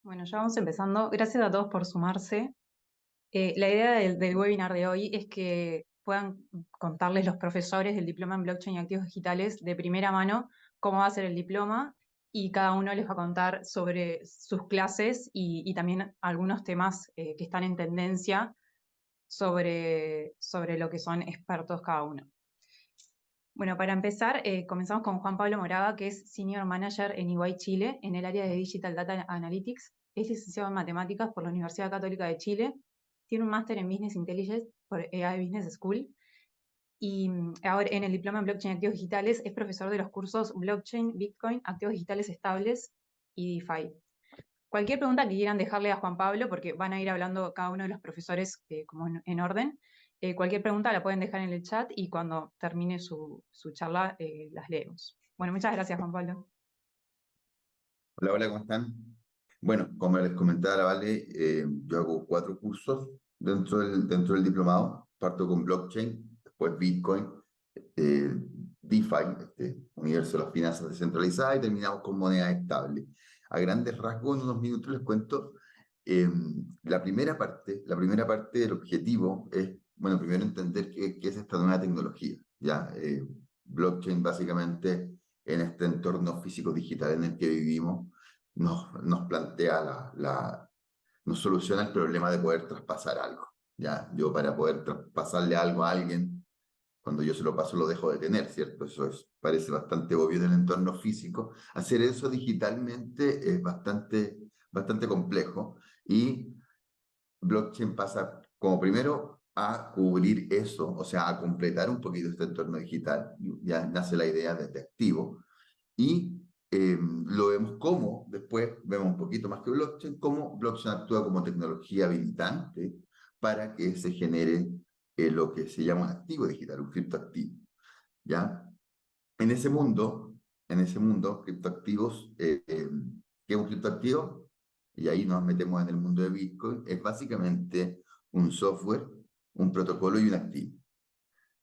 Bueno, ya vamos empezando. Gracias a todos por sumarse. La idea del webinar de hoy es que puedan contarles los profesores del diploma en blockchain y activos digitales de primera mano cómo va a ser el diploma y cada uno les va a contar sobre sus clases y también algunos temas que están en tendencia sobre lo que son expertos cada uno. Bueno, para empezar, comenzamos con Juan Pablo Moraga, que es Senior Manager en EY Chile, en el área de Digital Data Analytics. Es licenciado en Matemáticas por la Universidad Católica de Chile. Tiene un máster en Business Intelligence por AI Business School. Y ahora en el diploma en Blockchain y Activos Digitales es profesor de los cursos Blockchain, Bitcoin, Activos Digitales Estables y DeFi. Cualquier pregunta que quieran dejarle a Juan Pablo, porque van a ir hablando cada uno de los profesores como en orden, cualquier pregunta la pueden dejar en el chat y cuando termine su charla las leemos. Bueno, muchas gracias, Juan Pablo. Hola, hola, ¿cómo están? Bueno, como les comentaba la Vale, yo hago 4 cursos dentro del diplomado. Parto con blockchain, después Bitcoin, DeFi, universo de las finanzas descentralizadas, y terminamos con moneda estable. A grandes rasgos, en unos minutos les cuento. La primera parte del objetivo es, bueno, primero entender qué es esta nueva tecnología, ¿ya? Blockchain básicamente en este entorno físico-digital en el que vivimos nos plantea nos soluciona el problema de poder traspasar algo, ¿ya? Yo para poder traspasarle algo a alguien, cuando yo se lo paso lo dejo de tener, ¿cierto? Parece bastante obvio en el entorno físico. Hacer eso digitalmente es bastante complejo y blockchain pasa como primero a cubrir eso, o sea, a completar un poquito este entorno digital. Ya nace la idea de activo. Y lo vemos como, después vemos un poquito más que blockchain, cómo blockchain actúa como tecnología habilitante para que se genere lo que se llama un activo digital, un criptoactivo. ¿Ya? En ese mundo, criptoactivos, ¿qué es un criptoactivo? Y ahí nos metemos en el mundo de Bitcoin, es básicamente un software, un protocolo y un activo.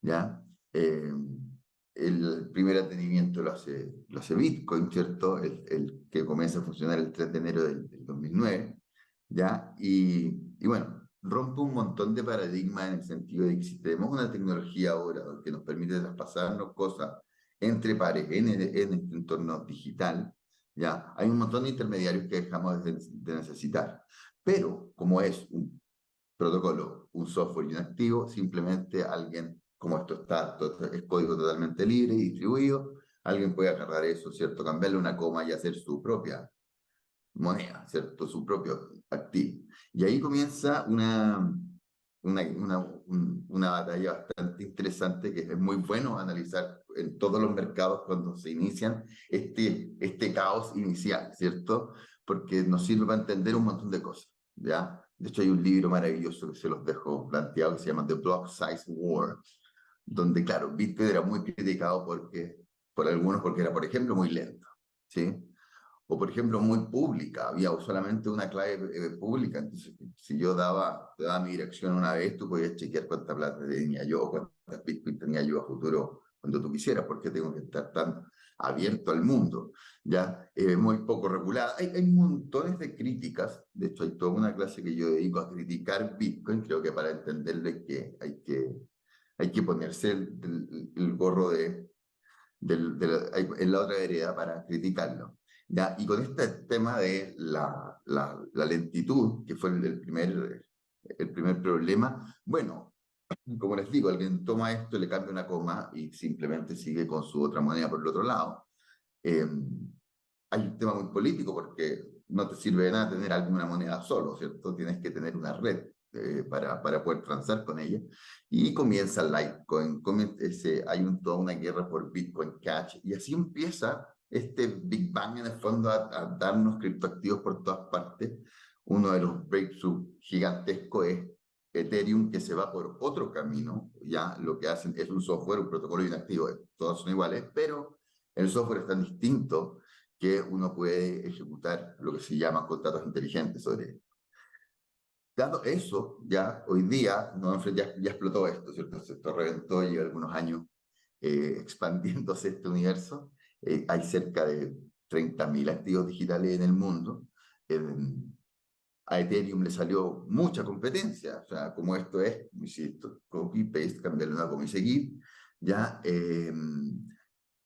¿Ya? El primer atendimiento lo hace Bitcoin, ¿cierto? El que comienza a funcionar el 3 de enero del 2009, ¿ya? Y bueno, rompe un montón de paradigmas en el sentido de que si tenemos una tecnología ahora que nos permite traspasarnos cosas entre pares en este entorno digital, ¿ya? Hay un montón de intermediarios que dejamos de necesitar. Pero como es un protocolo, un software y un activo, simplemente alguien, como esto es código totalmente libre y distribuido, alguien puede agarrar eso, ¿cierto? Cambiarle una coma y hacer su propia moneda, ¿cierto? Su propio activo. Y ahí comienza una batalla bastante interesante que es muy bueno analizar en todos los mercados cuando se inician este caos inicial, ¿cierto? Porque nos sirve para entender un montón de cosas, ¿ya? De hecho, hay un libro maravilloso que se los dejo planteado que se llama The Block Size War, donde, claro, Bitcoin era muy criticado por algunos porque era, por ejemplo, muy lento, ¿sí? O, por ejemplo, muy pública, había solamente una clave pública. Entonces, si yo te daba mi dirección una vez, tú podías chequear cuánta plata tenía yo, cuántas Bitcoin tenía yo a futuro cuando tú quisieras, porque tengo que estar tan abierto al mundo, ¿ya? Muy poco regulada. Hay montones de críticas, de hecho hay toda una clase que yo dedico a criticar Bitcoin, creo que para entenderlo hay que ponerse el gorro en la otra vereda para criticarlo. ¿Ya? Y con este tema de la lentitud, que fue el primer problema, bueno, como les digo, alguien toma esto, le cambia una coma y simplemente sigue con su otra moneda por el otro lado. Eh, Hay un tema muy político porque no te sirve de nada tener alguna moneda solo, ¿cierto? Tienes que tener una red para poder transar con ella. Y comienza el Litecoin, hay toda una guerra por Bitcoin Cash, y así empieza este Big Bang en el fondo a darnos criptoactivos por todas partes. Uno de los breakthroughs gigantescos es Ethereum, que se va por otro camino. Ya lo que hacen es un software, un protocolo y un activo, todos son iguales, pero el software es tan distinto que uno puede ejecutar lo que se llama contratos inteligentes sobre él. Dado eso, ya hoy día ya explotó esto, ¿cierto? Esto reventó, lleva algunos años expandiéndose este universo. Hay cerca de 30.000 activos digitales en el mundo. a Ethereum le salió mucha competencia, o sea, como esto es, insisto, copy, paste, cambiarle una coma y seguir, ya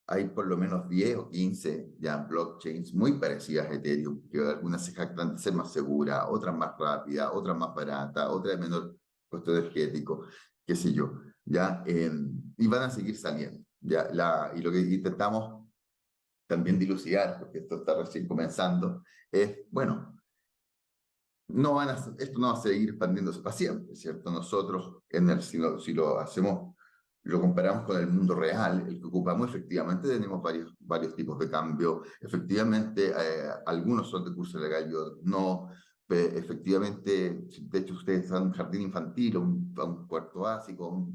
hay por lo menos 10 o 15 ya blockchains muy parecidas a Ethereum, que algunas se jactan de ser más seguras, otras más rápidas, otras más baratas, otras de menor costo energético, qué sé yo, ya, y van a seguir saliendo, ya, y lo que intentamos también dilucidar, porque esto está recién comenzando, es, bueno, esto no va a seguir expandiéndose para siempre, ¿cierto? Nosotros, si lo hacemos, lo comparamos con el mundo real, el que ocupamos, efectivamente tenemos varios tipos de cambio. Efectivamente, algunos son de curso legal y otros no. Efectivamente, de hecho, ustedes están en un jardín infantil, a un cuarto básico,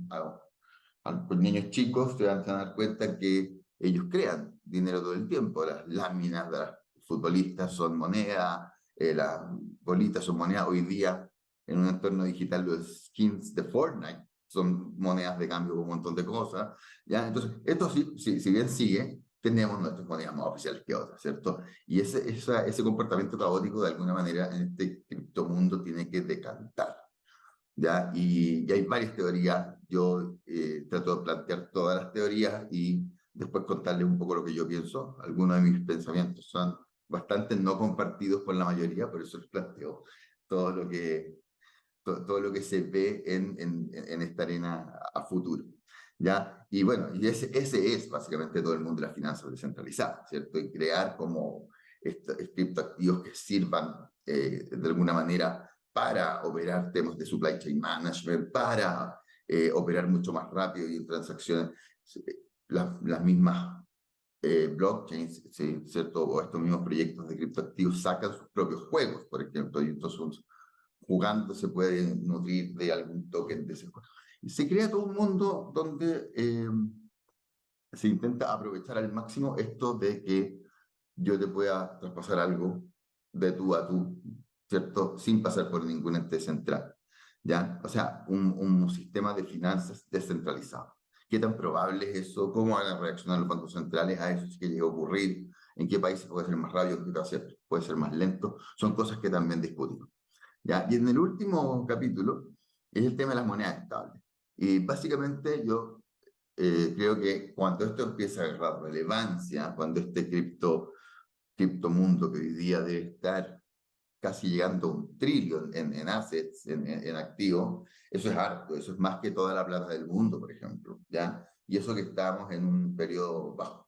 con niños chicos, se van a dar cuenta que ellos crean dinero todo el tiempo. Las láminas de los futbolistas son moneda, las bolitas son monedas. Hoy día, en un entorno digital, los skins de Fortnite son monedas de cambio con un montón de cosas. ¿Ya? Entonces, esto si bien sigue, tenemos nuestras monedas más oficiales que otras, ¿cierto? Y ese comportamiento caótico, de alguna manera, en este criptomundo tiene que decantar. ¿Ya? Y hay varias teorías. Yo trato de plantear todas las teorías y después contarles un poco lo que yo pienso. Algunos de mis pensamientos son bastante no compartidos por la mayoría, por eso les planteo todo lo que, todo lo que se ve en esta arena a futuro. ¿Ya? Y bueno, y ese es básicamente todo el mundo de las finanzas descentralizadas, ¿cierto? Y crear como criptoactivos que sirvan de alguna manera para operar temas de supply chain management, para operar mucho más rápido y en transacciones. Las mismas blockchains, ¿sí? ¿Cierto? O estos mismos proyectos de criptoactivos sacan sus propios juegos, por ejemplo, y entonces jugando se puede nutrir de algún token de ese juego. Y se crea todo un mundo donde se intenta aprovechar al máximo esto de que yo te pueda traspasar algo de tú a tú, ¿cierto? Sin pasar por ningún ente central, ¿ya? O sea, un sistema de finanzas descentralizado. ¿Qué tan probable es eso? ¿Cómo van a reaccionar los bancos centrales a eso si que llega a ocurrir? ¿En qué países puede ser más rápido? ¿En qué países puede ser más lento? Son cosas que también discutimos, ¿ya? Y en el último capítulo es el tema de las monedas estables. Y básicamente yo creo que cuando esto empieza a agarrar relevancia, cuando este criptomundo que hoy día debe estar casi llegando a 1 trillón en assets, en activos, eso es harto, eso es más que toda la plata del mundo, por ejemplo, ¿ya? Y eso que estamos en un periodo bajo.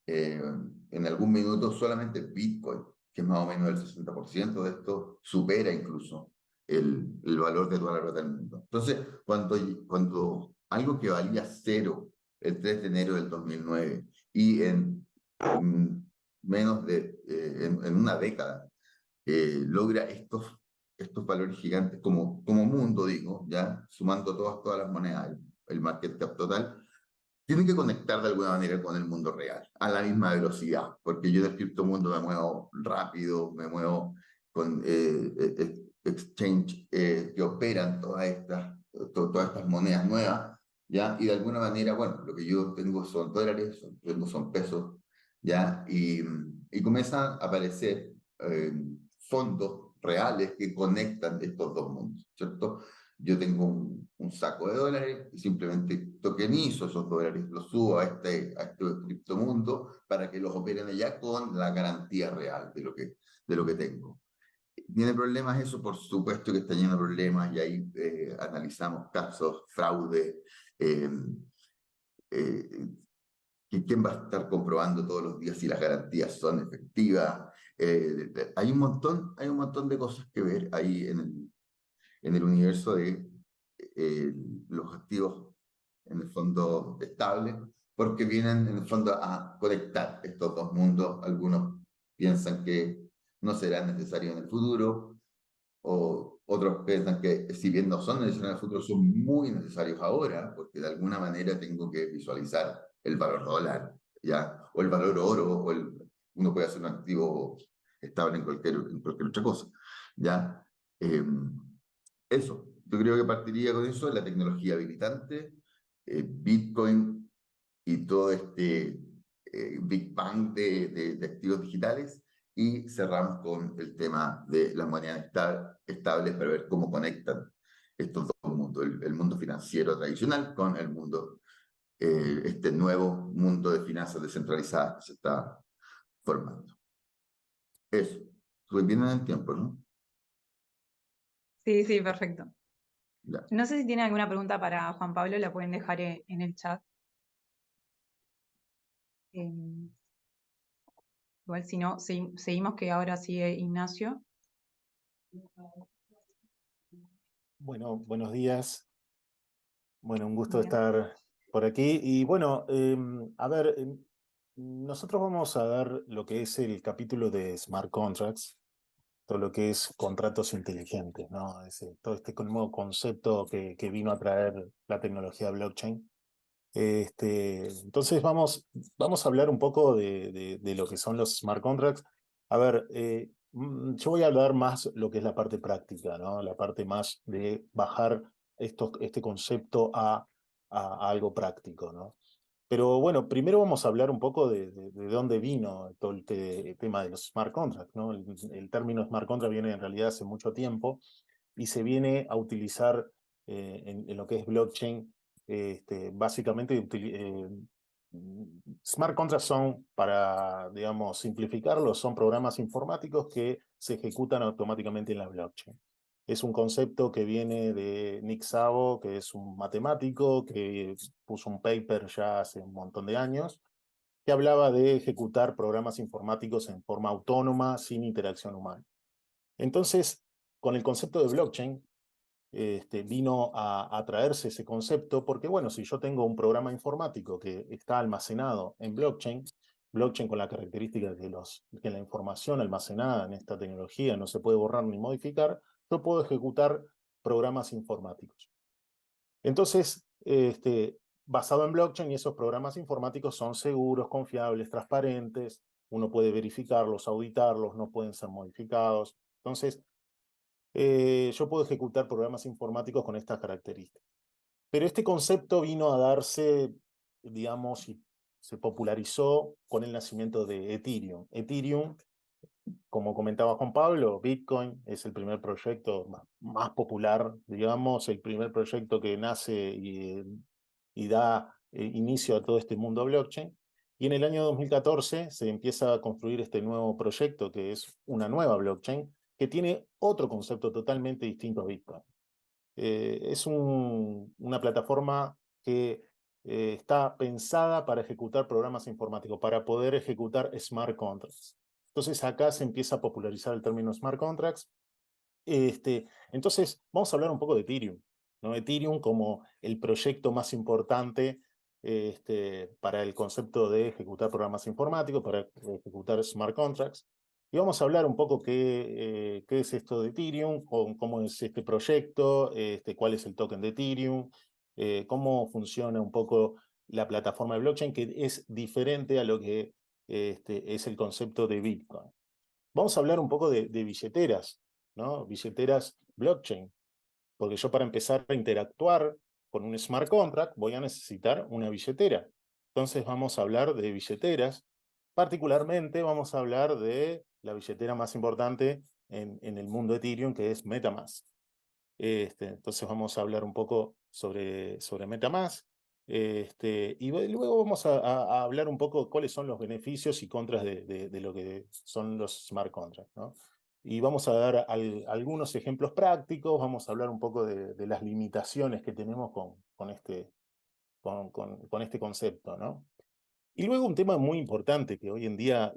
En algún minuto solamente Bitcoin, que es más o menos el 60% de esto, supera incluso el valor de toda la plata del mundo. Entonces, cuando algo que valía cero el 3 de enero del 2009 y en menos de, en una década, logra estos valores gigantes como mundo, digo, ya sumando todas las monedas, el market cap total, tienen que conectar de alguna manera con el mundo real, a la misma velocidad, porque yo en el criptomundo me muevo rápido, me muevo con exchange que operan todas estas monedas nuevas, ¿ya? Y de alguna manera, bueno, lo que yo tengo son dólares, son pesos, ¿ya? Y comienzan a aparecer fondos reales que conectan estos dos mundos, ¿cierto? Yo tengo un saco de dólares y simplemente tokenizo esos dólares, los subo a este criptomundo para que los operen allá con la garantía real de lo que tengo. ¿Tiene problemas eso? Por supuesto que está lleno de problemas y ahí analizamos casos, fraude, eh, quién va a estar comprobando todos los días si las garantías son efectivas. Hay un montón de cosas que ver ahí en el universo de los activos en el fondo estables, porque vienen en el fondo a conectar estos dos mundos. Algunos piensan que no serán necesarios en el futuro, o otros piensan que si bien no son necesarios en el futuro, son muy necesarios ahora, porque de alguna manera tengo que visualizar el valor dólar, ¿ya? O el valor oro, uno puede hacer un activo estable en cualquier otra cosa, ¿ya? Eso, yo creo que partiría con eso, la tecnología habilitante, Bitcoin y todo este Big Bang de activos digitales y cerramos con el tema de las monedas estables para ver cómo conectan estos dos mundos, el mundo financiero tradicional con el mundo, este nuevo mundo de finanzas descentralizadas que se está formando. Eso, estuve bien en el tiempo, ¿no? Sí, sí, perfecto. Ya. No sé si tienen alguna pregunta para Juan Pablo, la pueden dejar en el chat. Igual si no, seguimos que ahora sigue Ignacio. Bueno, buenos días. Bueno, un gusto Bien. estar por aquí. Y bueno, a ver, nosotros vamos a dar lo que es el capítulo de Smart Contracts, todo lo que es contratos inteligentes, ¿no? Todo este nuevo concepto que vino a traer la tecnología blockchain. Entonces vamos a hablar un poco de lo que son los smart contracts. A ver, yo voy a hablar más lo que es la parte práctica, ¿no? La parte más de bajar este concepto a algo práctico, ¿no? Pero bueno, primero vamos a hablar un poco de dónde vino todo el tema de los smart contracts, ¿no? El término smart contract viene en realidad hace mucho tiempo y se viene a utilizar en lo que es blockchain. Básicamente, smart contracts son, para, digamos, simplificarlo, son programas informáticos que se ejecutan automáticamente en la blockchain. Es un concepto que viene de Nick Szabo, que es un matemático que puso un paper ya hace un montón de años, que hablaba de ejecutar programas informáticos en forma autónoma, sin interacción humana. Entonces, con el concepto de blockchain, vino a traerse ese concepto, porque bueno, si yo tengo un programa informático que está almacenado en blockchain, blockchain con la característica de que la información almacenada en esta tecnología no se puede borrar ni modificar, yo puedo ejecutar programas informáticos. Entonces, basado en blockchain, y esos programas informáticos son seguros, confiables, transparentes, uno puede verificarlos, auditarlos, no pueden ser modificados. Entonces, yo puedo ejecutar programas informáticos con estas características. Pero este concepto vino a darse, digamos, y se popularizó con el nacimiento de Ethereum. Ethereum, como comentaba Juan Pablo, Bitcoin es el primer proyecto más popular, digamos, el primer proyecto que nace y da inicio a todo este mundo blockchain. Y en el año 2014 se empieza a construir este nuevo proyecto, que es una nueva blockchain, que tiene otro concepto totalmente distinto a Bitcoin. Es una plataforma que está pensada para ejecutar programas informáticos, para poder ejecutar smart contracts. Entonces acá se empieza a popularizar el término smart contracts. Entonces vamos a hablar un poco de Ethereum, ¿no? Ethereum como el proyecto más importante para el concepto de ejecutar programas informáticos, para ejecutar smart contracts. Y vamos a hablar un poco qué es esto de Ethereum, cómo es este proyecto, cuál es el token de Ethereum, cómo funciona un poco la plataforma de blockchain, que es diferente a lo que es el concepto de Bitcoin. Vamos a hablar un poco de billeteras, ¿no? Billeteras blockchain, porque yo para empezar a interactuar con un smart contract voy a necesitar una billetera. Entonces vamos a hablar de billeteras. Particularmente vamos a hablar de la billetera más importante en el mundo de Ethereum, que es MetaMask. Entonces vamos a hablar un poco sobre MetaMask. Y luego vamos a hablar un poco cuáles son los beneficios y contras de lo que son los smart contracts, ¿no? Y vamos a dar algunos ejemplos prácticos, vamos a hablar un poco de las limitaciones que tenemos con este concepto, ¿no? Y luego un tema muy importante que hoy en día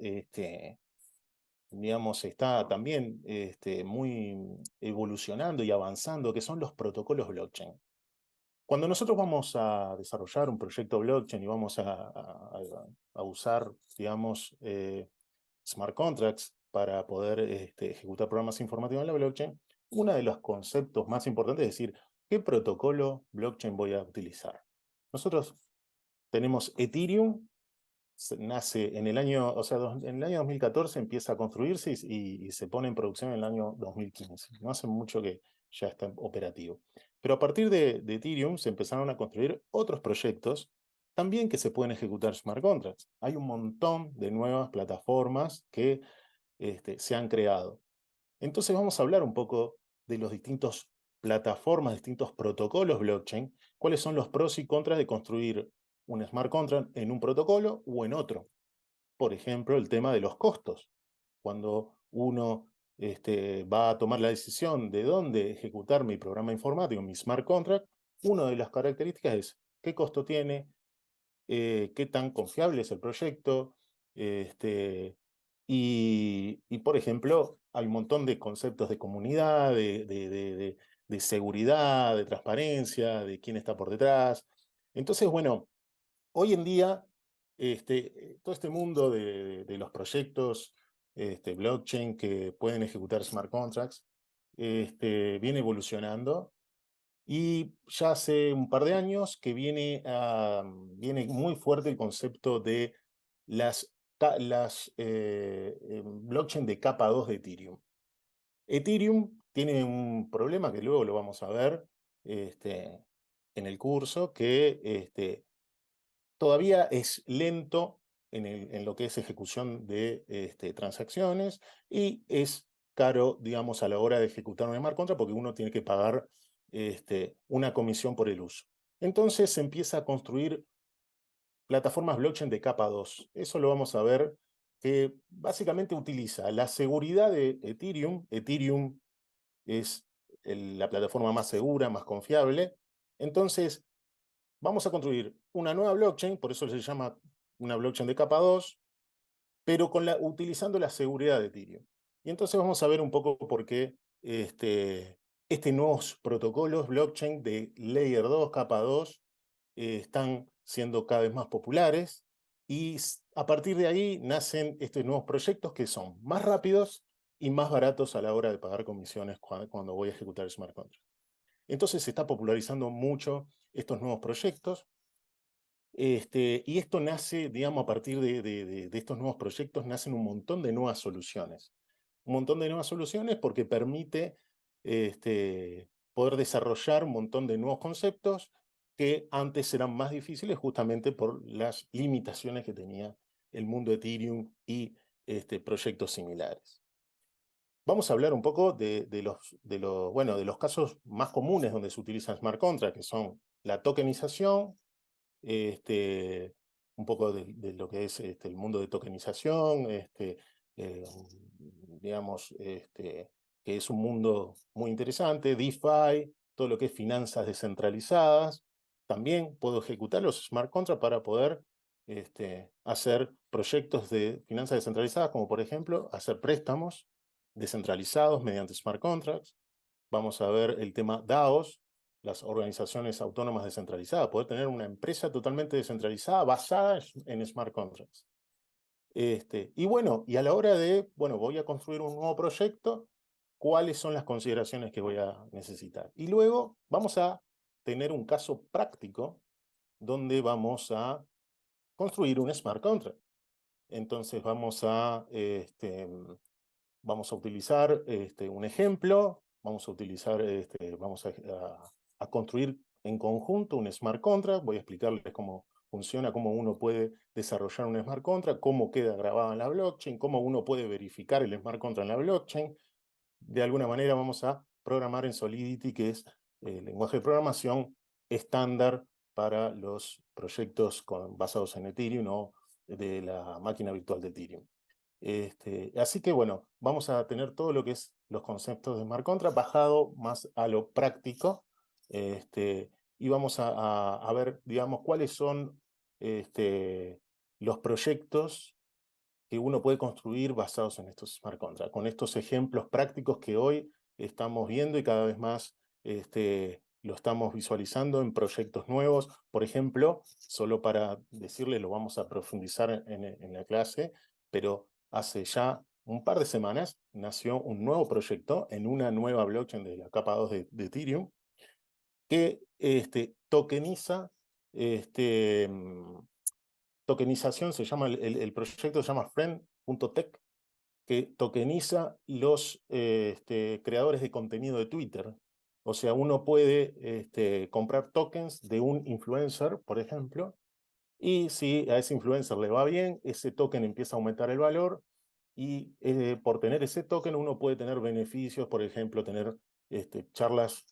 digamos, está también muy evolucionando y avanzando, que son los protocolos blockchain. Cuando nosotros vamos a desarrollar un proyecto blockchain y vamos a usar, digamos, smart contracts para poder ejecutar programas informáticos en la blockchain, uno de los conceptos más importantes es decir, ¿qué protocolo blockchain voy a utilizar? Nosotros tenemos Ethereum, nace en el año, o sea, en el año 2014 empieza a construirse y se pone en producción en el año 2015. No hace mucho que ya está operativo. Pero a partir de Ethereum se empezaron a construir otros proyectos también que se pueden ejecutar smart contracts. Hay un montón de nuevas plataformas que se han creado. Entonces vamos a hablar un poco de los distintos plataformas, distintos protocolos blockchain, cuáles son los pros y contras de construir un smart contract en un protocolo o en otro. Por ejemplo, el tema de los costos. Cuando uno va a tomar la decisión de dónde ejecutar mi programa informático, mi smart contract, una de las características es qué costo tiene, qué tan confiable es el proyecto, y, por ejemplo, hay un montón de conceptos de comunidad, de seguridad, de transparencia, de quién está por detrás. Entonces, bueno, hoy en día, todo este mundo de los proyectos blockchain que pueden ejecutar smart contracts, viene evolucionando y ya hace un par de años que viene muy fuerte el concepto de las blockchain de capa 2 de Ethereum. Ethereum tiene un problema que luego lo vamos a ver en el curso, que todavía es lento en lo que es ejecución de transacciones y es caro, digamos, a la hora de ejecutar un smart contract porque uno tiene que pagar una comisión por el uso. Entonces se empieza a construir plataformas blockchain de capa 2. Eso lo vamos a ver, que básicamente utiliza la seguridad de Ethereum. Ethereum es la plataforma más segura, más confiable. Entonces, vamos a construir una nueva blockchain, por eso se llama una blockchain de capa 2, pero utilizando la seguridad de Ethereum. Y entonces vamos a ver un poco por qué nuevos protocolos blockchain de Layer 2, capa 2, están siendo cada vez más populares, y a partir de ahí nacen estos nuevos proyectos que son más rápidos y más baratos a la hora de pagar comisiones cuando voy a ejecutar el smart contract. Entonces se está popularizando mucho estos nuevos proyectos. Y esto nace, digamos, a partir de estos nuevos proyectos, nacen un montón de nuevas soluciones. Un montón de nuevas soluciones porque permite poder desarrollar un montón de nuevos conceptos que antes eran más difíciles justamente por las limitaciones que tenía el mundo de Ethereum y proyectos similares. Vamos a hablar un poco de los casos más comunes donde se utilizan smart contracts, que son la tokenización, un poco de lo que es el mundo de tokenización, eh, digamos, que es un mundo muy interesante, DeFi, todo lo que es finanzas descentralizadas. También puedo ejecutar los smart contracts para poder hacer proyectos de finanzas descentralizadas, como por ejemplo hacer préstamos descentralizados mediante smart contracts. Vamos a ver el tema DAOs, las organizaciones autónomas descentralizadas, poder tener una empresa totalmente descentralizada basada en smart contracts. Y bueno, y a la hora de, bueno, voy a construir un nuevo proyecto, ¿cuáles son las consideraciones que voy a necesitar? Y luego vamos a tener un caso práctico donde vamos a construir un smart contract. Entonces vamos a utilizar un ejemplo, vamos a construir en conjunto un smart contract. Voy a explicarles cómo funciona, cómo uno puede desarrollar un smart contract, cómo queda grabado en la blockchain, cómo uno puede verificar el smart contract en la blockchain. De alguna manera vamos a programar en Solidity, que es el lenguaje de programación estándar para los proyectos basados en Ethereum o de la máquina virtual de Ethereum. Así que bueno, vamos a tener todo lo que es los conceptos de smart contract bajado más a lo práctico, y vamos a ver, digamos, cuáles son los proyectos que uno puede construir basados en estos smart contracts, con estos ejemplos prácticos que hoy estamos viendo y cada vez más lo estamos visualizando en proyectos nuevos. Por ejemplo, solo para decirle, lo vamos a profundizar en la clase, pero hace ya un par de semanas nació un nuevo proyecto en una nueva blockchain de la capa 2 de Ethereum que tokeniza, tokenización, se llama, el proyecto se llama Friend.tech, que tokeniza los creadores de contenido de Twitter. O sea, uno puede comprar tokens de un influencer, por ejemplo, y si a ese influencer le va bien, ese token empieza a aumentar el valor, y por tener ese token uno puede tener beneficios, por ejemplo, tener charlas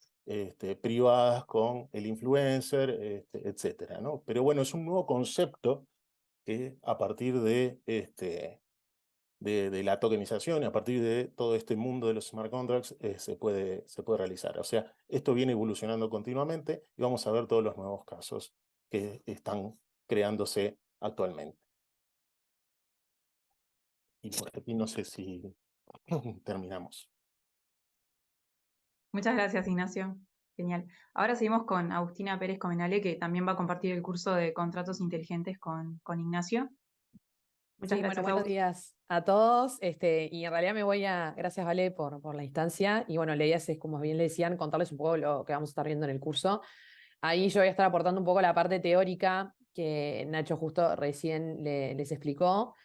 privadas con el influencer, etcétera, ¿no? Pero bueno, es un nuevo concepto que a partir de la tokenización y a partir de todo este mundo de los smart contracts se puede realizar. O sea, esto viene evolucionando continuamente y vamos a ver todos los nuevos casos que están creándose actualmente. Y por aquí no sé si terminamos. Muchas gracias, Ignacio. Genial. Ahora seguimos con Agustina Pérez Comenale, que también va a compartir el curso de contratos inteligentes con Ignacio. Muchas Sí, bueno, gracias, buenos Agus. días a todos. Y en realidad me voy a, gracias Vale por la instancia. Y bueno, la idea es, como bien le decían, contarles un poco lo que vamos a estar viendo en el curso. Ahí yo voy a estar aportando un poco la parte teórica que Nacho justo recién les explicó.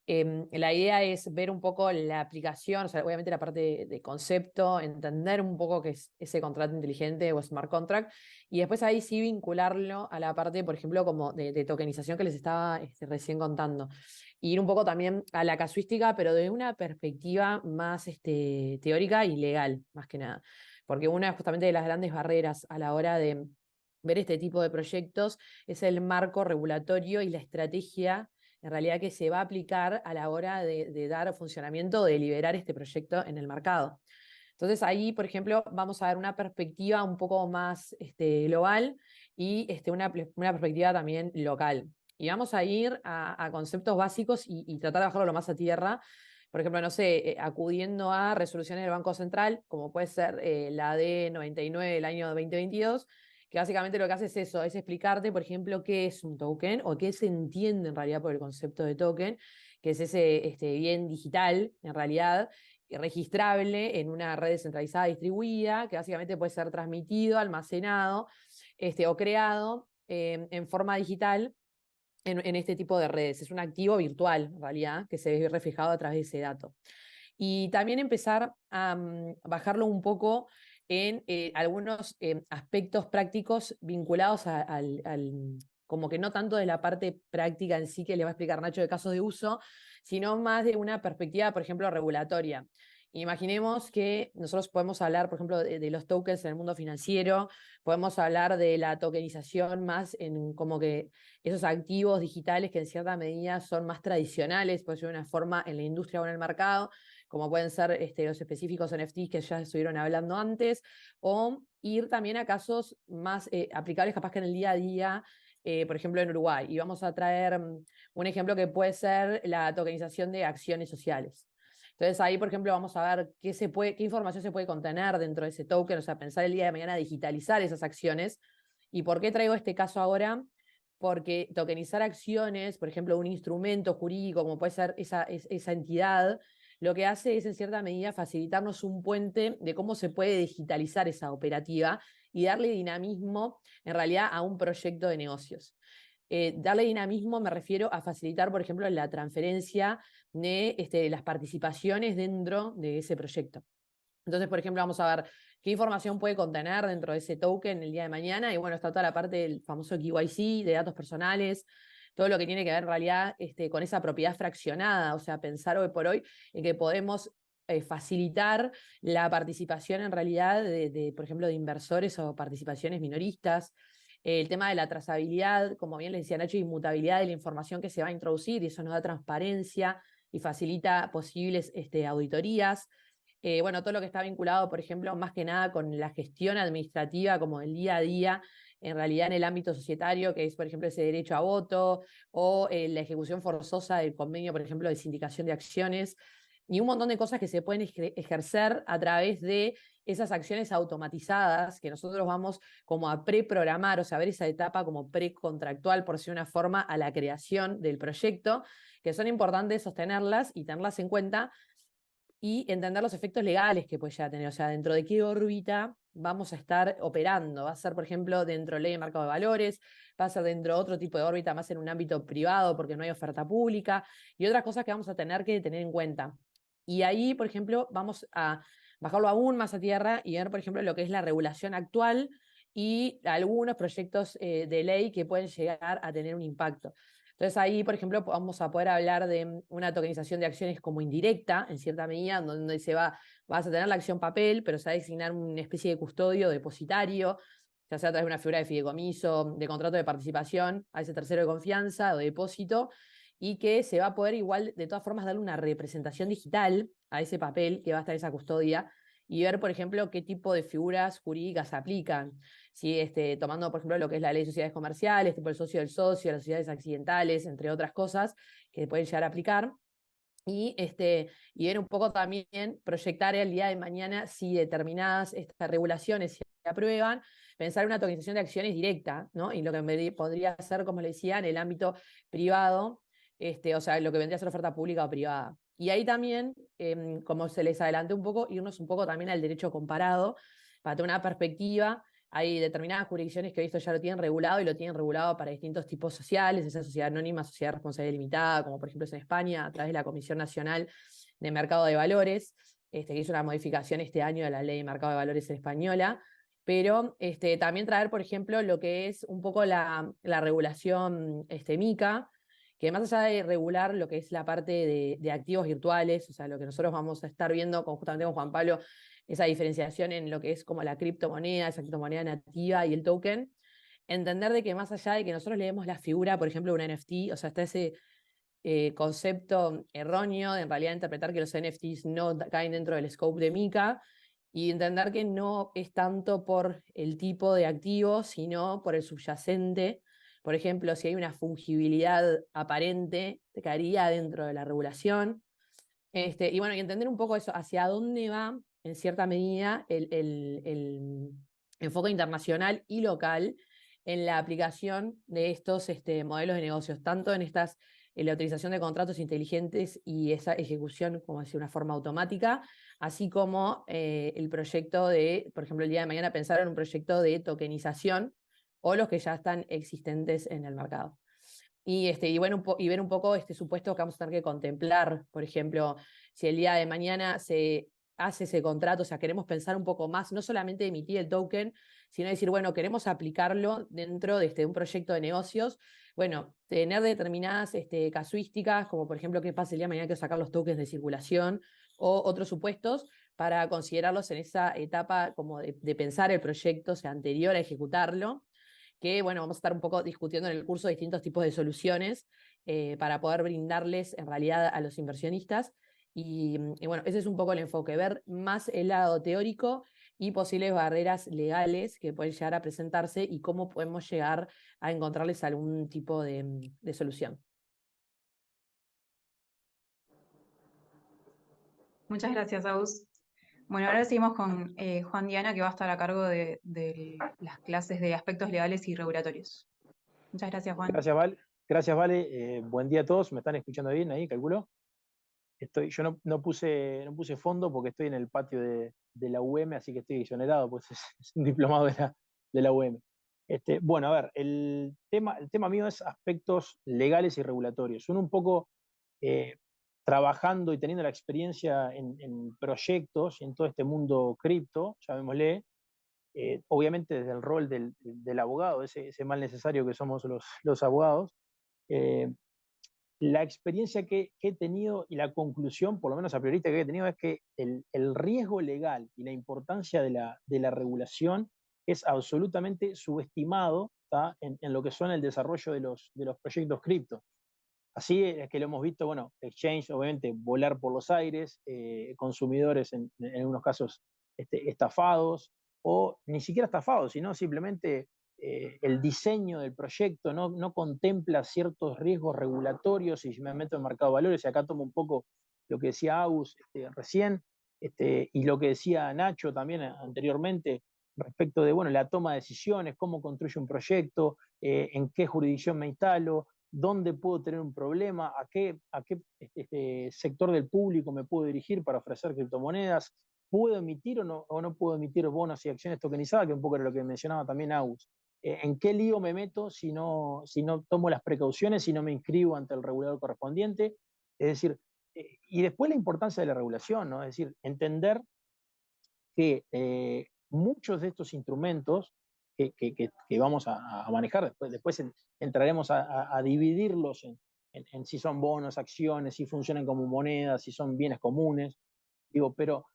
La idea es ver un poco la aplicación, o sea, obviamente la parte de concepto, entender un poco qué es ese contrato inteligente o smart contract, y después ahí sí vincularlo a la parte, por ejemplo, como de tokenización que les estaba recién contando. Y ir un poco también a la casuística, pero de una perspectiva más teórica y legal, más que nada. Porque una justamente de las grandes barreras a la hora de ver este tipo de proyectos es el marco regulatorio y la estrategia en realidad que se va a aplicar a la hora de dar funcionamiento o de liberar este proyecto en el mercado. Entonces ahí, por ejemplo, vamos a ver una perspectiva un poco más global y una perspectiva también local. Y vamos a ir a conceptos básicos y tratar de bajarlo lo más a tierra. Por ejemplo, no sé, acudiendo a resoluciones del Banco Central, como puede ser la D99 del año 2022, que básicamente lo que hace es eso, es explicarte, por ejemplo, qué es un token o qué se entiende en realidad por el concepto de token, que es ese bien digital, en realidad, registrable en una red descentralizada distribuida, que básicamente puede ser transmitido, almacenado o creado en forma digital en este tipo de redes. Es un activo virtual, en realidad, que se ve reflejado a través de ese dato. Y también empezar a bajarlo un poco en algunos aspectos prácticos vinculados como que no tanto de la parte práctica en sí que le va a explicar Nacho de casos de uso, sino más de una perspectiva, por ejemplo, regulatoria. Imaginemos que nosotros podemos hablar, por ejemplo, de los tokens en el mundo financiero, podemos hablar de la tokenización más en como que esos activos digitales que en cierta medida son más tradicionales, por decirlo de una forma, en la industria o en el mercado, como pueden ser los específicos NFTs que ya estuvieron hablando antes, o ir también a casos más aplicables capaz que en el día a día, por ejemplo en Uruguay. Y vamos a traer un ejemplo que puede ser la tokenización de acciones sociales. Entonces ahí, por ejemplo, vamos a ver qué información se puede contener dentro de ese token, o sea, pensar el día de mañana digitalizar esas acciones. ¿Y por qué traigo este caso ahora? Porque tokenizar acciones, por ejemplo, un instrumento jurídico como puede ser esa entidad, lo que hace es en cierta medida facilitarnos un puente de cómo se puede digitalizar esa operativa y darle dinamismo en realidad a un proyecto de negocios. Darle dinamismo me refiero a facilitar, por ejemplo, la transferencia de las participaciones dentro de ese proyecto. Entonces, por ejemplo, vamos a ver qué información puede contener dentro de ese token el día de mañana. Y bueno, está toda la parte del famoso KYC, de datos personales, todo lo que tiene que ver en realidad con esa propiedad fraccionada. O sea, pensar hoy por hoy en que podemos facilitar la participación en realidad por ejemplo, de inversores o participaciones minoristas. El tema de la trazabilidad, como bien les decía Nacho, inmutabilidad de la información que se va a introducir, y eso nos da transparencia y facilita posibles auditorías. Bueno, todo lo que está vinculado, por ejemplo, más que nada con la gestión administrativa, como el día a día, en realidad en el ámbito societario, que es, por ejemplo, ese derecho a voto, o la ejecución forzosa del convenio, por ejemplo, de sindicación de acciones, y un montón de cosas que se pueden ejercer a través de esas acciones automatizadas que nosotros vamos como a preprogramar, o sea, ver esa etapa como precontractual, por decir una forma, a la creación del proyecto, que son importantes sostenerlas y tenerlas en cuenta y entender los efectos legales que puede llegar a tener, o sea, dentro de qué órbita vamos a estar operando. Va a ser, por ejemplo, dentro de ley de mercado de valores, va a ser dentro de otro tipo de órbita, más en un ámbito privado porque no hay oferta pública, y otras cosas que vamos a tener que tener en cuenta. Y ahí, por ejemplo, vamos a bajarlo aún más a tierra y ver, por ejemplo, lo que es la regulación actual y algunos proyectos de ley que pueden llegar a tener un impacto. Entonces ahí, por ejemplo, vamos a poder hablar de una tokenización de acciones como indirecta, en cierta medida, donde vas a tener la acción papel, pero se va a designar una especie de custodio depositario, ya sea a través de una figura de fideicomiso, de contrato de participación, a ese tercero de confianza o de depósito, y que se va a poder igual, de todas formas, darle una representación digital a ese papel que va a estar esa custodia y ver, por ejemplo, qué tipo de figuras jurídicas se aplican. ¿Sí? Tomando, por ejemplo, lo que es la ley de sociedades comerciales, tipo el socio del socio, las sociedades accidentales, entre otras cosas que pueden llegar a aplicar. Y ver un poco también, proyectar el día de mañana si determinadas estas regulaciones se aprueban, pensar en una tokenización de acciones directa, ¿no? Y lo que podría ser, como le decía, en el ámbito privado, o sea, lo que vendría a ser oferta pública o privada. Y ahí también, como se les adelanté un poco, irnos un poco también al derecho comparado, para tener una perspectiva. Hay determinadas jurisdicciones que esto ya lo tienen regulado y lo tienen regulado para distintos tipos sociales, esa sociedad anónima, sociedad de responsabilidad limitada, como por ejemplo es en España, a través de la Comisión Nacional de Mercado de Valores, que hizo una modificación este año de la Ley de Mercado de Valores española, pero también traer, por ejemplo, lo que es un poco la regulación MiCA, que más allá de regular lo que es la parte de activos virtuales, o sea, lo que nosotros vamos a estar viendo justamente con Juan Pablo, esa diferenciación en lo que es como la criptomoneda, esa criptomoneda nativa y el token, entender de que más allá de que nosotros leemos la figura, por ejemplo, de un NFT, o sea, está ese concepto erróneo de en realidad interpretar que los NFTs no caen dentro del scope de MiCA, y entender que no es tanto por el tipo de activo, sino por el subyacente. Por ejemplo, si hay una fungibilidad aparente, te caería dentro de la regulación. Y bueno, y entender un poco eso, hacia dónde va, en cierta medida, el enfoque internacional y local en la aplicación de estos modelos de negocios, tanto en la utilización de contratos inteligentes y esa ejecución, como decir, una forma automática, así como el proyecto de, por ejemplo, el día de mañana pensar en un proyecto de tokenización o los que ya están existentes en el mercado. Y bueno, y ver un poco este supuesto que vamos a tener que contemplar, por ejemplo, si el día de mañana se hace ese contrato, o sea, queremos pensar un poco más, no solamente emitir el token, sino decir, bueno, queremos aplicarlo dentro de un proyecto de negocios, bueno, tener determinadas casuísticas, como por ejemplo, qué pasa el día de mañana que sacar los tokens de circulación o otros supuestos, para considerarlos en esa etapa como de pensar el proyecto, o sea, anterior a ejecutarlo, que bueno, vamos a estar un poco discutiendo en el curso distintos tipos de soluciones para poder brindarles en realidad a los inversionistas. Y bueno, ese es un poco el enfoque, ver más el lado teórico y posibles barreras legales que pueden llegar a presentarse y cómo podemos llegar a encontrarles algún tipo de solución. Muchas gracias, Aus. Bueno, ahora seguimos con Juan Diana, que va a estar a cargo de las clases de aspectos legales y regulatorios. Muchas gracias, Juan. Gracias, Vale. Gracias, Vale. Buen día a todos. ¿Me están escuchando bien ahí, calculo? Yo no puse fondo porque estoy en el patio de la UM, así que estoy exonerado, pues es un diplomado de la UM. Bueno, a ver, el tema mío es aspectos legales y regulatorios. Uno un poco trabajando y teniendo la experiencia en proyectos y en todo este mundo cripto, llamémosle, obviamente desde el rol del abogado, ese mal necesario que somos los abogados, la experiencia que he tenido y la conclusión, por lo menos a priorista que he tenido, es que el riesgo legal y la importancia de la regulación es absolutamente subestimado en lo que son el desarrollo de los proyectos cripto. Así es que lo hemos visto, bueno, exchange obviamente volar por los aires, consumidores en algunos casos estafados, o ni siquiera estafados, sino simplemente el diseño del proyecto no contempla ciertos riesgos regulatorios, y si me meto en mercado de valores, y acá tomo un poco lo que decía Agus recién, y lo que decía Nacho también anteriormente, respecto de bueno, la toma de decisiones, cómo construyo un proyecto, en qué jurisdicción me instalo, dónde puedo tener un problema, a qué sector del público me puedo dirigir para ofrecer criptomonedas, puedo emitir o no puedo emitir bonos y acciones tokenizadas, que un poco era lo que mencionaba también Agus. ¿En qué lío me meto si no tomo las precauciones, si no me inscribo ante el regulador correspondiente? Es decir, y después la importancia de la regulación, ¿no? Es decir, entender que muchos de estos instrumentos que vamos a manejar. Después entraremos a dividirlos en si son bonos, acciones, si funcionan como monedas, si son bienes comunes. Digo, pero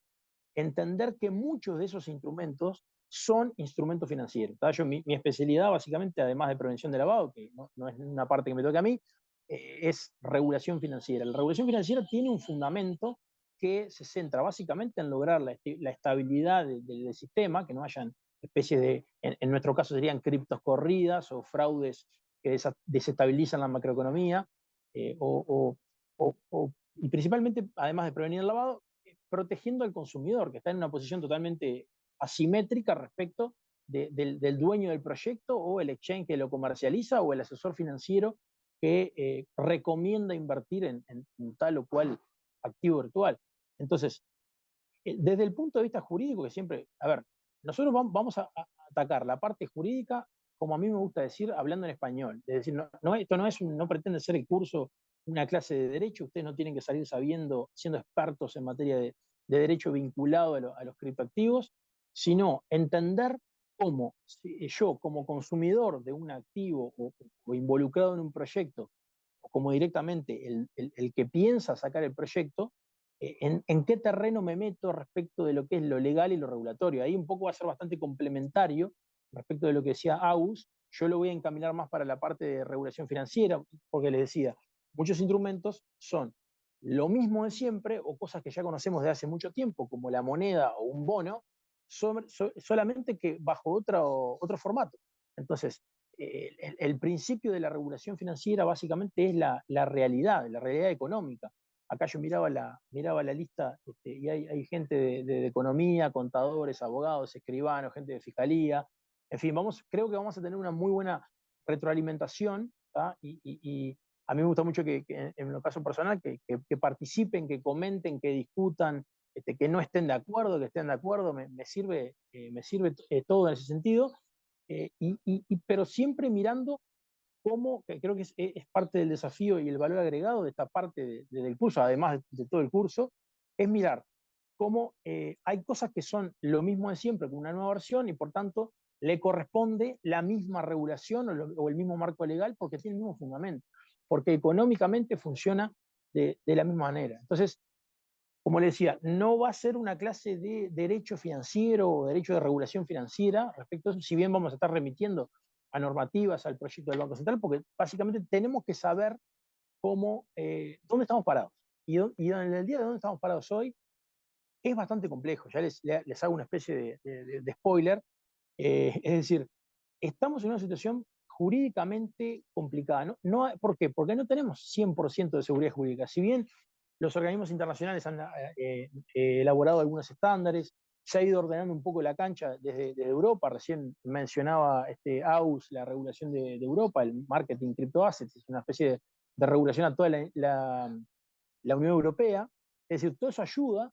entender que muchos de esos instrumentos son instrumentos financieros. Mi especialidad, básicamente, además de prevención de lavado, que no es una parte que me toca a mí, es regulación financiera. La regulación financiera tiene un fundamento que se centra básicamente en lograr la estabilidad del sistema, que no hayan especies de, en nuestro caso serían criptos corridas o fraudes que desestabilizan la macroeconomía, y principalmente, además de prevenir el lavado, protegiendo al consumidor, que está en una posición totalmente asimétrica respecto del dueño del proyecto o el exchange que lo comercializa o el asesor financiero que recomienda invertir en tal o cual activo virtual. Entonces, desde el punto de vista jurídico, que siempre, a ver, nosotros vamos a atacar la parte jurídica, como a mí me gusta decir, hablando en español. Es decir, esto no pretende ser el curso, una clase de derecho, ustedes no tienen que salir siendo expertos en materia de derecho vinculado a los criptoactivos, sino entender cómo yo, como consumidor de un activo o involucrado en un proyecto, o como directamente el que piensa sacar el proyecto, en qué terreno me meto respecto de lo que es lo legal y lo regulatorio. Ahí un poco va a ser bastante complementario respecto de lo que decía Agus. Yo lo voy a encaminar más para la parte de regulación financiera, porque les decía, muchos instrumentos son lo mismo de siempre o cosas que ya conocemos de hace mucho tiempo, como la moneda o un bono, solamente que bajo otro formato. Entonces, el principio de la regulación financiera básicamente es la realidad económica. Acá yo miraba la lista, y hay gente de economía, contadores, abogados, escribanos, gente de fiscalía. En fin, creo que vamos a tener una muy buena retroalimentación, y a mí me gusta mucho que en lo caso personal, que participen, que comenten, que discutan, que no estén de acuerdo, que estén de acuerdo, me sirve todo en ese sentido, pero siempre mirando cómo, que creo que es parte del desafío y el valor agregado de esta parte del curso, además de todo el curso, es mirar cómo hay cosas que son lo mismo de siempre con una nueva versión y por tanto le corresponde la misma regulación o el mismo marco legal porque tiene el mismo fundamento, porque económicamente funciona de la misma manera. Entonces, como le decía, no va a ser una clase de derecho financiero o derecho de regulación financiera respecto a eso, si bien vamos a estar remitiendo a normativas, al proyecto del Banco Central, porque básicamente tenemos que saber dónde estamos parados. Y en el día de dónde estamos parados hoy es bastante complejo. Ya les hago una especie de spoiler. Es decir, estamos en una situación jurídicamente complicada. ¿Por qué? Porque no tenemos 100% de seguridad jurídica. Si bien los organismos internacionales han elaborado algunos estándares, se ha ido ordenando un poco la cancha desde Europa. Recién mencionaba AUS, la regulación de Europa, el marketing crypto assets, es una especie de regulación a toda la Unión Europea. Es decir, todo eso ayuda.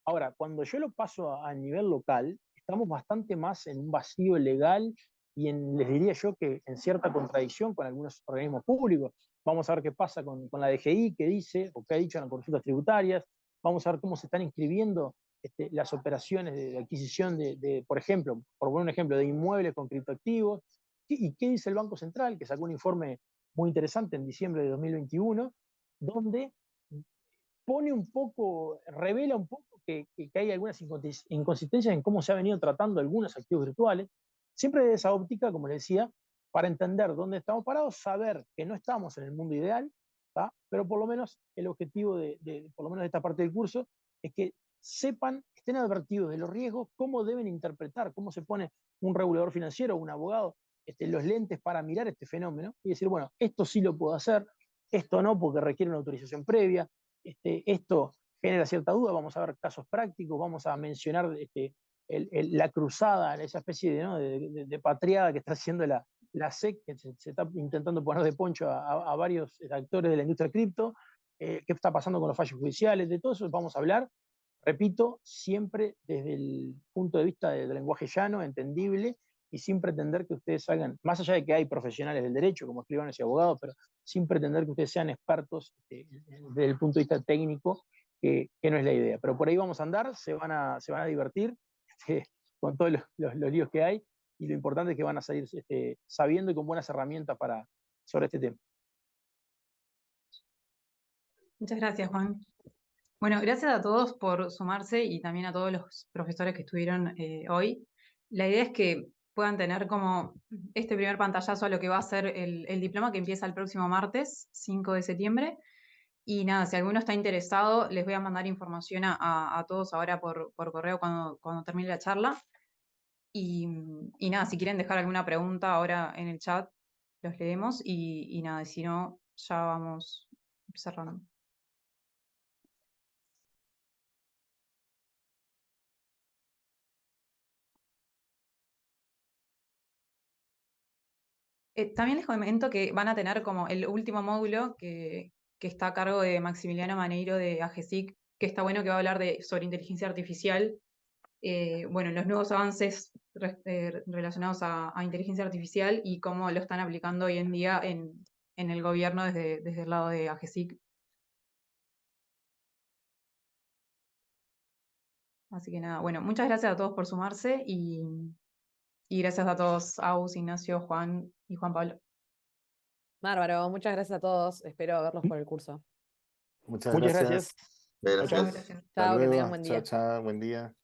Ahora, cuando yo lo paso a nivel local, estamos bastante más en un vacío legal y les diría yo que en cierta contradicción con algunos organismos públicos. Vamos a ver qué pasa con la DGI, qué dice o qué ha dicho en las consultas tributarias. Vamos a ver cómo se están inscribiendo las operaciones de adquisición por ejemplo, por poner un ejemplo, de inmuebles con criptoactivos. ¿Y qué dice el Banco Central, que sacó un informe muy interesante en diciembre de 2021, donde revela un poco que hay algunas inconsistencias en cómo se ha venido tratando algunos activos virtuales, siempre de esa óptica, como les decía, para entender dónde estamos parados, saber que no estamos en el mundo ideal, pero por lo menos el objetivo por lo menos de esta parte del curso es que estén advertidos de los riesgos, cómo deben interpretar, cómo se pone un regulador financiero o un abogado los lentes para mirar este fenómeno y decir, bueno, esto sí lo puedo hacer, esto no porque requiere una autorización previa, esto genera cierta duda. Vamos a ver casos prácticos, vamos a mencionar la cruzada, esa especie de patriada que está haciendo la SEC, que se está intentando poner de poncho a varios actores de la industria cripto, qué está pasando con los fallos judiciales, de todo eso vamos a hablar, repito, siempre desde el punto de vista del lenguaje llano, entendible, y sin pretender que ustedes hagan, más allá de que hay profesionales del derecho, como escribanos y abogados, pero sin pretender que ustedes sean expertos desde el punto de vista técnico, que no es la idea. Pero por ahí vamos a andar, se van a divertir con todos los líos que hay, y lo importante es que van a salir sabiendo y con buenas herramientas sobre este tema. Muchas gracias, Juan. Bueno, gracias a todos por sumarse y también a todos los profesores que estuvieron hoy. La idea es que puedan tener como este primer pantallazo a lo que va a ser el diploma que empieza el próximo martes, 5 de septiembre. Y nada, si alguno está interesado, les voy a mandar información a todos ahora por correo cuando termine la charla. Y nada, si quieren dejar alguna pregunta ahora en el chat, los leemos y nada, si no, ya vamos cerrando. También les comento que van a tener como el último módulo que está a cargo de Maximiliano Maneiro de AGESIC, que está bueno, que va a hablar sobre inteligencia artificial. Bueno, los nuevos avances relacionados a inteligencia artificial y cómo lo están aplicando hoy en día en el gobierno desde el lado de AGESIC. Así que nada, bueno, muchas gracias a todos por sumarse y gracias a todos, Aus, Ignacio, Juan y Juan Pablo. Bárbaro, muchas gracias a todos. Espero verlos por el curso. Muchas Muchas gracias. gracias. Chao, chao. Gracias. Gracias. Hasta Chao, que tengan luego. buen Chao, día. chao. Buen día.